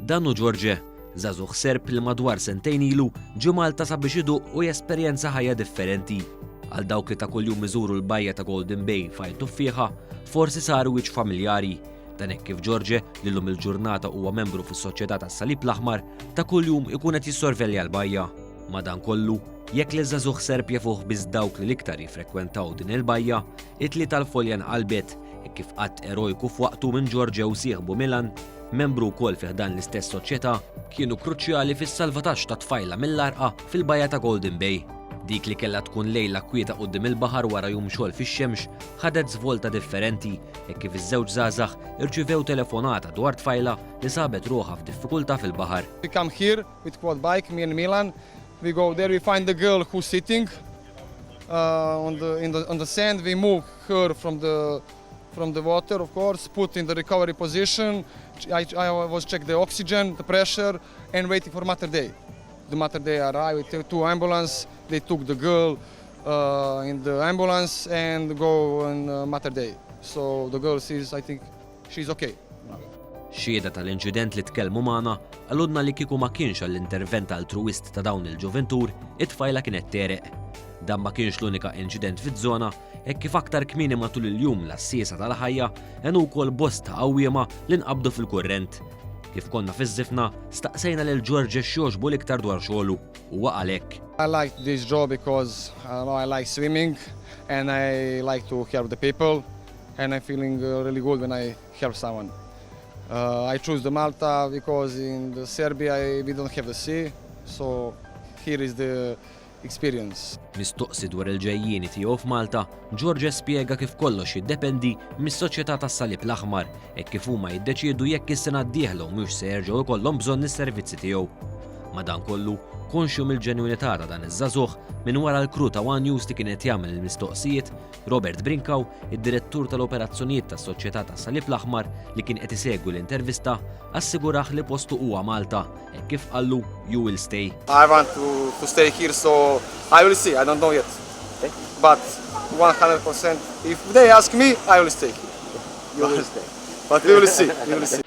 Dan hu George, żagħżugħ Serb li madwar sentejn ilu ġie Malta sabiex iduq u jesperjenza ħajja differenti. Għal dawk li ta' kuljum iżuru l-bajja ta' Golden Bay fajl tuffieħa, forsi saru wiċċ familjari. Dan hekk kif George li llum il-ġurnata huwa membru fis-Soċjetà tas-Salib l-Aħmar ta' kuljum ikun qed jissorvelja l-bajja. Madankollu, jekk li żagħżugħ Serb jafuh biss dawk li l-iktar jiffrekwentaw din il-bajja, it-tlieta l-folja nqalbet kif qatt erojku f'waqtu minn George u sieħbu Milan, membru wkoll fih dan l-istess soċjetà, kienu kruċjali fis-salvataġġ ta' tfajla mill-arqa fil-bajja ta' Golden Bay. Dik li kellha tkun lejla kwieta quddiem il-baħar wara jum xogħol fix-xemx ħadet żvolta differenti hekk kif iż-żewġ żgħażagħ irċivew telefonata dwar tfajla li sabet ruħha f'diffikultà fil-baħar. We come here with quad bike, me and Milan. We go there, we find the girl who's sitting on the sand. We move her from the water, of course, put in the recovery position. I was check the oxygen, the pressure, and waiting for Mater Dei. The Mater Dei arrived with 2 ambulances. They took the girl in the ambulance and go on Mater Dei. So the girl says, I think she's okay. Xieda tal-inċident li tkellmu magħna għaludna li kieku ma kienx għall-intervent altruist ta' dawn il-ġuventur, it-tfajla kienet tereq. Dan ma kienx l-unika inċident fiż-żona, hekk kif aktar kmieni matul il-jum l-assiesa tal-ħajja għenu wkoll bosta qawwiema li nqabdu fil-kurrent. Kif konna fiż-żifna, staqsejna lil George x'jogħġbu l-iktar dwar xogħlu huwa għalhekk. I like this job because I like swimming and I like to help the people and I'm feeling really good when I help someone. I choose the Malta because in the Serbia we don't have the sea, so here is the experience. Mistoqsi dwar il-ġejjieni tiegħu f'Malta, George spjega kif kollox jiddependi mis-Soċjetà tas-Salib l-Aħmar hekk kif huma jiddeċiedu jekk is-sena d-dieħla mhux se jerġgħu jkollhom bżonn is-servizzi tiegħu. Madankollu, konxju mill-ġenwinità ta' dan iż-żagħżugħ minn wara l-kru ta' One News li kienet jagħmel il-mistoqsijiet, Robert Brinkaw, id-direttur tal-operazzjonijiet tas-Soċjetà tas-Salib l-Aħmar li kien qed isegwi l-intervista, assigurah li postu huwa Malta, hekk kif qallu you will stay. I want to stay here, so I will see. I don't know yet, but 100%. If they ask me, I will stay here. You will stay, but we will see. We will see.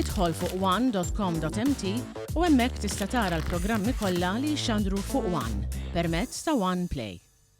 Idħol fuq one.com.mt u hemmhekk tista' tara l-programmi kollha li jxandru fuq One permezz ta' One Play.